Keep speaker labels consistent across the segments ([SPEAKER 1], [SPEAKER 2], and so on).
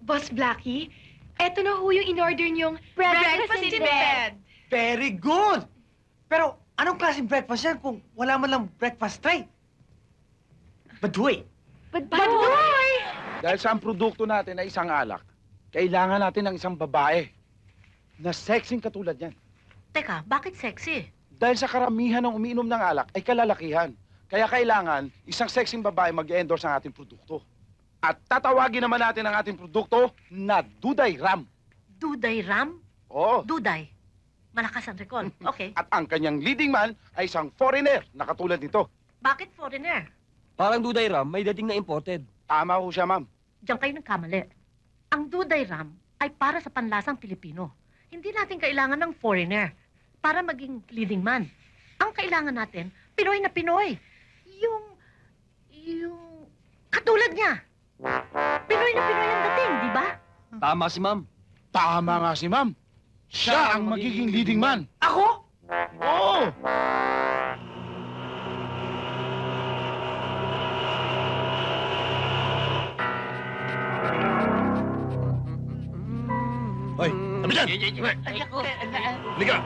[SPEAKER 1] Boss Blackie, eto na ho yung in-order niyong
[SPEAKER 2] Breakfast in bed.
[SPEAKER 3] Very good! Pero anong klaseng breakfast yan kung wala man lang breakfast tray? Baduy!
[SPEAKER 1] Baduy!
[SPEAKER 4] Dahil sa ang produkto natin ay isang alak, kailangan natin ng isang babae na sexing katulad yan.
[SPEAKER 2] Teka, bakit sexy?
[SPEAKER 4] Dahil sa karamihan ng umiinom ng alak ay kalalakihan. Kaya kailangan isang sexing babae mag-endorse ng ating produkto. At tatawagin naman natin ang ating produkto na Duday Ram.
[SPEAKER 2] Duday Ram?
[SPEAKER 4] Oo.
[SPEAKER 2] Duday. Malakas ang recall. Okay.
[SPEAKER 4] At ang kanyang leading man ay isang foreigner na katulad nito.
[SPEAKER 2] Bakit foreigner?
[SPEAKER 5] Parang Duday Ram, may dating na imported.
[SPEAKER 4] Tama ho siya, ma'am.
[SPEAKER 2] Diyan kayo nagkamali. Ang Duday Ram ay para sa panlasang Pilipino. Hindi natin kailangan ng foreigner para maging leading man. Ang kailangan natin, Pinoy na Pinoy. Yung katulad niya. Pinoy na Pinoy ang dating, di ba?
[SPEAKER 5] Tama si ma'am.
[SPEAKER 4] Tama nga si ma'am. Siya ang magiging leading man.
[SPEAKER 3] Ako?
[SPEAKER 4] Oo!
[SPEAKER 6] Hoy, tabi dyan! Halika!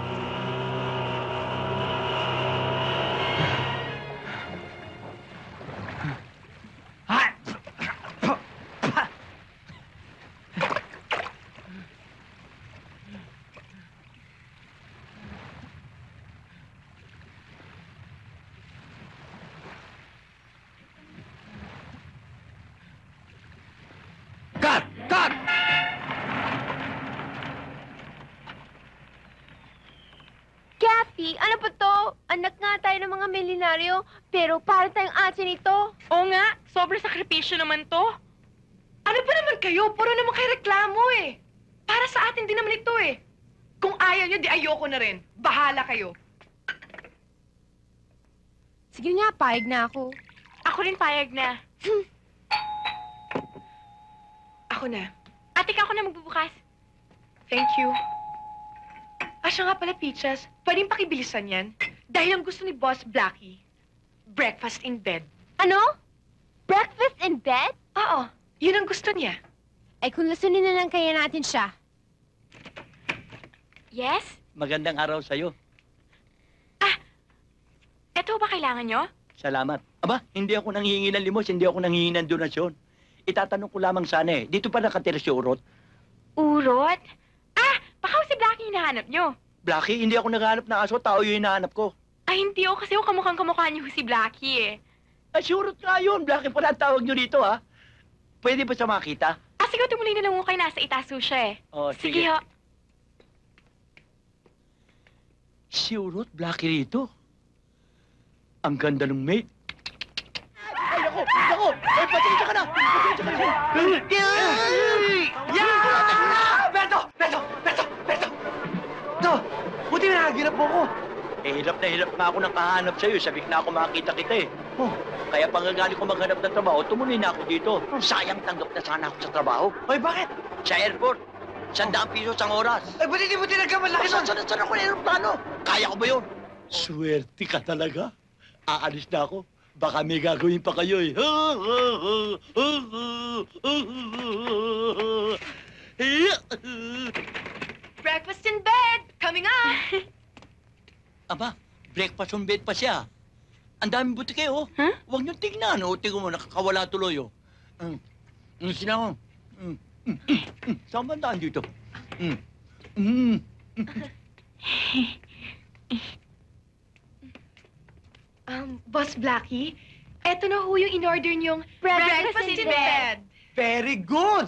[SPEAKER 3] Cut! Cut!
[SPEAKER 1] Kathy, ano po to? Anak nga tayo ng mga milenaryo, pero para tayong asin ito. Oo nga, sobrang sakripisyo naman to. Ano ba naman kayo? Puro naman kayo reklamo eh. Para sa atin din naman ito eh. Kung ayaw nyo, di ayoko na rin. Bahala kayo. Sige nga, payag na ako. Ako rin payag na. Ako na. Ate ka, ako na magbubukas. Thank you. Siya nga pala, Peaches. Pwedeng pakibilisan yan. Dahil ang gusto ni Boss Blackie, breakfast in bed.
[SPEAKER 7] Ano? Breakfast in bed?
[SPEAKER 1] Oo, yun ang gusto niya.
[SPEAKER 7] Ay kung lasunin na lang kaya natin siya.
[SPEAKER 1] Yes?
[SPEAKER 5] Magandang araw sa'yo.
[SPEAKER 1] Eto ba kailangan nyo?
[SPEAKER 5] Salamat. Aba, hindi ako nanghihingi ng limos, hindi ako nanghihingi ng donasyon. Itatanong ko lamang sana eh, dito pa nakatira si Urot?
[SPEAKER 1] Urot? Baka si Blackie hinahanap nyo.
[SPEAKER 5] Blackie, hindi ako naghahanap ng aso, tao yung hinahanap ko.
[SPEAKER 1] Ay, hindi o. Kasi kamukhang kamukha niyo si Blackie eh.
[SPEAKER 5] Ay, si Urot nga yun. Blackie pala ang tawag nyo dito, ha? Pwede ba siya makita?
[SPEAKER 1] Sige, tumuloy na lang mo kayo. Nasa itaso siya eh.
[SPEAKER 5] Oh,
[SPEAKER 1] Sige ho.
[SPEAKER 5] Si Urot, Blackie rito. Ang ganda ng maid. Ay, ako! Ay, pasensya ka na! Pasensya ka na!
[SPEAKER 3] Beto! Beto! Beto! Beto! No! Buti na nagirap mo ko.
[SPEAKER 5] Hirap na hirap nga ako nang kahanap sa'yo. Sabik na ako makakita kita eh.
[SPEAKER 3] Oh,
[SPEAKER 5] Kaya pangagaling ko maghanap ng trabaho, tumuloy na ako dito. Sayang tanggap na sana ako sa trabaho.
[SPEAKER 3] Hoy, bakit?
[SPEAKER 5] Sa airport, 100 pisos ang oras.
[SPEAKER 3] Ay, ba't hindi mo tinagkamalaki nun?
[SPEAKER 5] Saan ako ng aeroplano? Kaya ko ba yun? Swerte ka talaga. Aalis na ako. Baka may gagawin pa kayo eh.
[SPEAKER 1] Breakfast in bed! Coming up!
[SPEAKER 5] Aba, breakfast on bed pa siya. Ang daming butike, oh.
[SPEAKER 1] Huh?
[SPEAKER 5] Huwag niyong tignan, oh. Tingnan mo, nakakawala tuloy, oh. Sina ko. Saan ba daan dito?
[SPEAKER 1] Boss Blackie, eto na ho yung in-order niyong
[SPEAKER 7] Breakfast in bed.
[SPEAKER 3] Very good!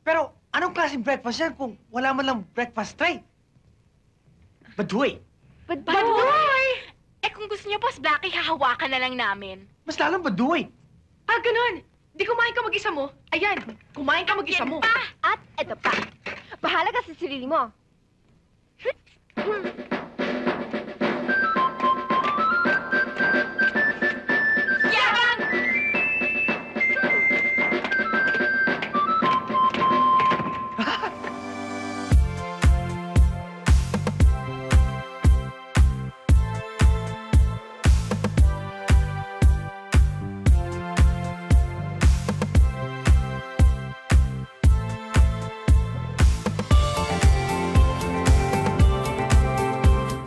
[SPEAKER 3] Pero anong klaseng breakfast yan kung wala man lang breakfast tray? Baduy!
[SPEAKER 1] Baduy! Kung gusto niyo, Boss Blackie, hahawakan na lang namin.
[SPEAKER 3] Mas lalong baduy!
[SPEAKER 1] Ganun. Di kumain ka mag-isa mo. Ayan, kumain ka mag-isa mo.
[SPEAKER 7] At eto pa. Bahala ka sa sarili mo.